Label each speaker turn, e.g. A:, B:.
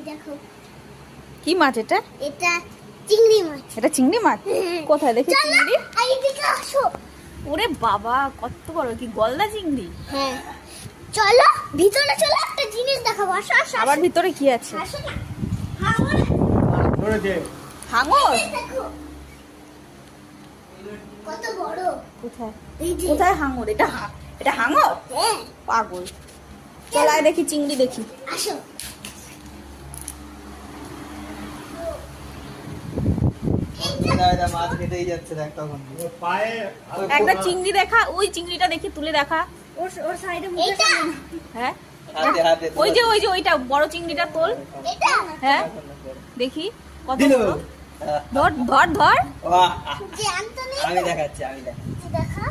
A: দেখো
B: কি মাছ এটা?
A: এটা চিংড়ি মাছ।
B: এটা চিংড়ি মাছ? কোথায় দেখি চিংড়ি?
A: এইদিকে আসো।
B: ওরে বাবা, কত বড়! কি গলদা চিংড়ি?
A: হ্যাঁ চলো ভিতরে চলো, একটা জিনিস দেখাবো। আসো আসো
B: আবার ভিতরে কি আছে?
A: আসো না। হাঙর
B: হাঙর?
A: দেখো কত বড়।
B: কোথায়
A: এই যে
B: কোথায় হাঙর? এটা হাঙর?
A: হ্যাঁ
B: পাগল। চল আয় দেখি চিংড়ি দেখি।
A: আসো।
C: মাছ খেতেই যাচ্ছে দেখ তখন।
B: একটা চিংড়ি দেখা, ওই চিংড়িটা দেখি, তুলে দেখা।
A: ওর সাইডে এটা
B: হ্যাঁ
C: হাতে হাতে
B: ওই যে ওইটা বড় চিংড়িটা তোল।
A: এটা
B: হ্যাঁ দেখি কত
C: দিল।
B: বড়। ধর ধর ধর।
C: বাহ,
A: যে আনতো নেই
C: আমি দেখাচ্ছি
A: দেখা।